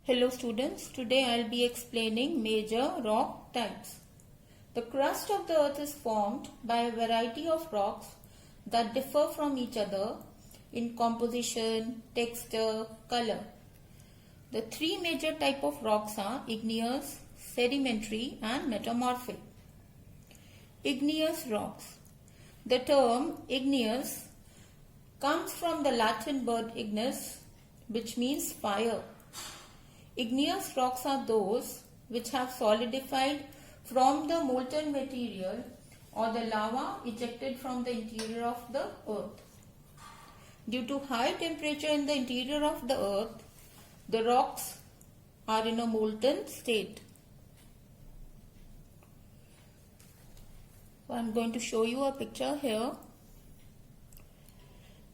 Hello students, today I'll be explaining major rock types. The crust of the earth is formed by a variety of rocks that differ from each other in composition, texture, color. The three major types of rocks are igneous, sedimentary and metamorphic. Igneous rocks. The term igneous comes from the Latin word ignis, which means fire. Igneous rocks are those which have solidified from the molten material or the lava ejected from the interior of the earth. Due to high temperature in the interior of the earth, the rocks are in a molten state. So I am going to show you a picture here.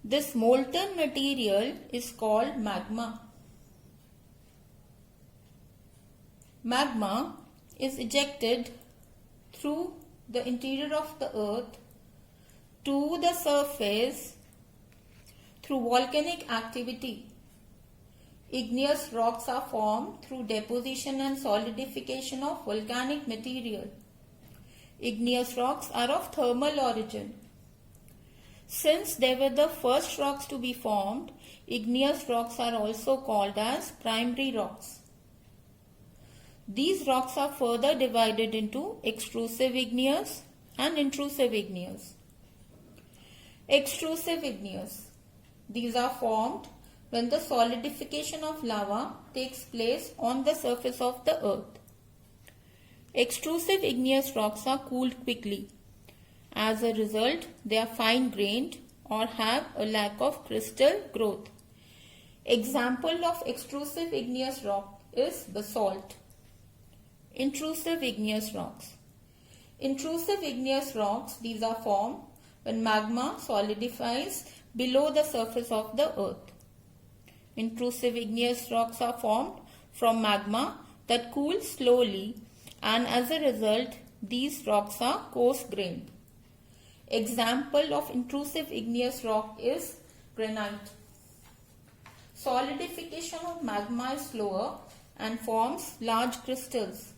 This molten material is called magma. Magma is ejected through the interior of the earth to the surface through volcanic activity. Igneous rocks are formed through deposition and solidification of volcanic material. Igneous rocks are of thermal origin. Since they were the first rocks to be formed, igneous rocks are also called as primary rocks. These rocks are further divided into extrusive igneous and intrusive igneous. Extrusive igneous. These are formed when the solidification of lava takes place on the surface of the earth. Extrusive igneous rocks are cooled quickly. As a result, they are fine-grained or have a lack of crystal growth. Example of extrusive igneous rock is basalt. Intrusive igneous rocks. Intrusive igneous rocks, these are formed when magma solidifies below the surface of the earth. Intrusive igneous rocks are formed from magma that cools slowly, and as a result, these rocks are coarse-grained. Example of intrusive igneous rock is granite. Solidification of magma is slower and forms large crystals.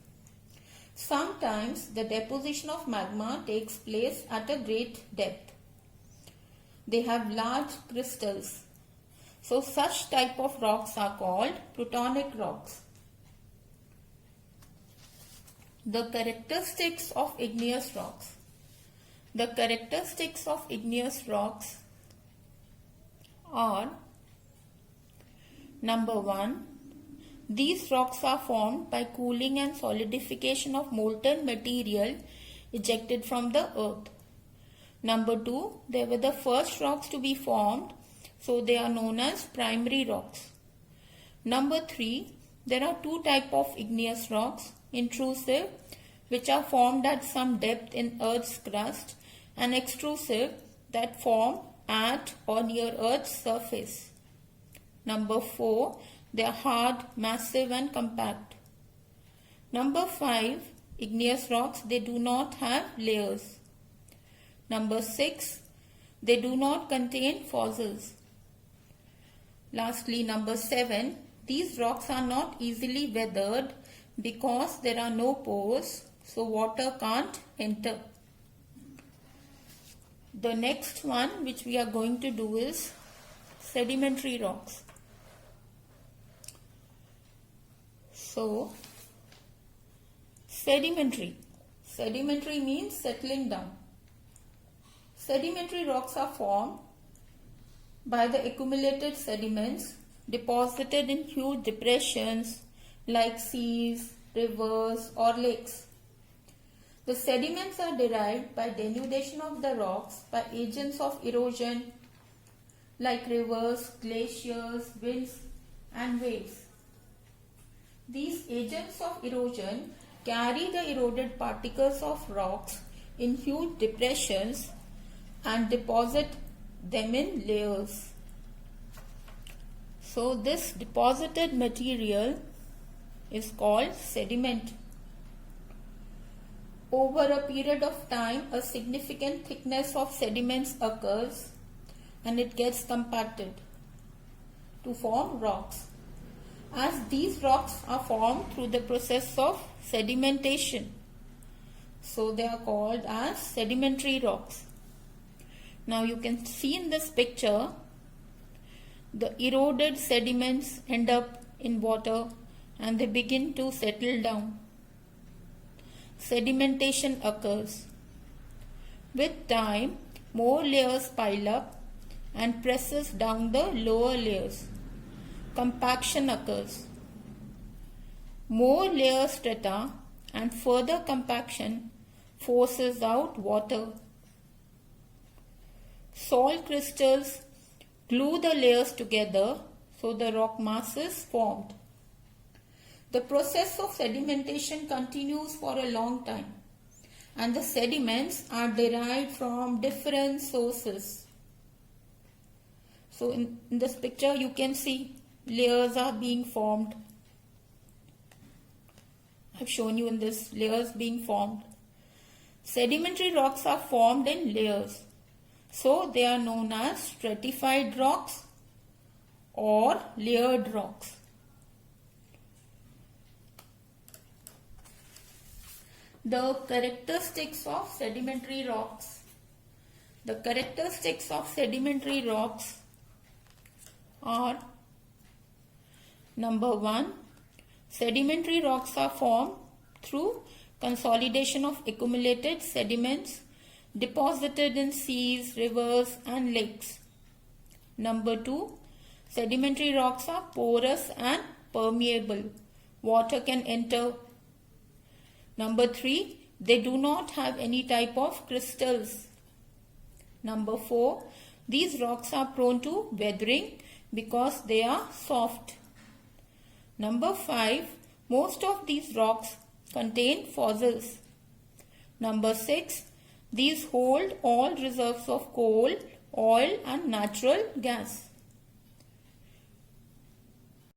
Sometimes the deposition of magma takes place at a great depth. They have large crystals. So such type of rocks are called plutonic rocks. The characteristics of igneous rocks. The characteristics of igneous rocks are: number 1, these rocks are formed by cooling and solidification of molten material ejected from the earth. Number 2, they were the first rocks to be formed, so they are known as primary rocks. Number 3, there are two types of igneous rocks: intrusive, which are formed at some depth in Earth's crust, and extrusive, that form at or near Earth's surface. Number 4, they are hard, massive and compact. Number 5, igneous rocks, they do not have layers. Number 6, they do not contain fossils. Lastly, number 7, these rocks are not easily weathered because there are no pores, so water can't enter. The next one which we are going to do is sedimentary rocks. So, sedimentary means settling down. Sedimentary rocks are formed by the accumulated sediments deposited in huge depressions like seas, rivers or lakes. The sediments are derived by denudation of the rocks by agents of erosion like rivers, glaciers, winds and waves. These agents of erosion carry the eroded particles of rocks in huge depressions and deposit them in layers. So this deposited material is called sediment. Over a period of time, a significant thickness of sediments occurs and it gets compacted to form rocks. as these rocks are formed through the process of sedimentation. So they are called as sedimentary rocks. Now you can see in this picture, the eroded sediments end up in water and they begin to settle down. Sedimentation occurs. With time, more layers pile up and presses down the lower layers. Compaction occurs. More layer strata and further compaction forces out water. Salt crystals glue the layers together so the rock mass is formed. The process of sedimentation continues for a long time and the sediments are derived from different sources. So in this picture you can see layers are being formed. I've shown you in this layers being formed. Sedimentary rocks are formed in layers. So they are known as stratified rocks or layered rocks. The characteristics of sedimentary rocks. The characteristics of sedimentary rocks are: number 1, sedimentary rocks are formed through consolidation of accumulated sediments deposited in seas, rivers and lakes. Number 2, sedimentary rocks are porous and permeable. Water can enter. Number 3, they do not have any type of crystals. Number 4, these rocks are prone to weathering because they are soft. Number 5, most of these rocks contain fossils. Number 6, these hold all reserves of coal, oil and natural gas.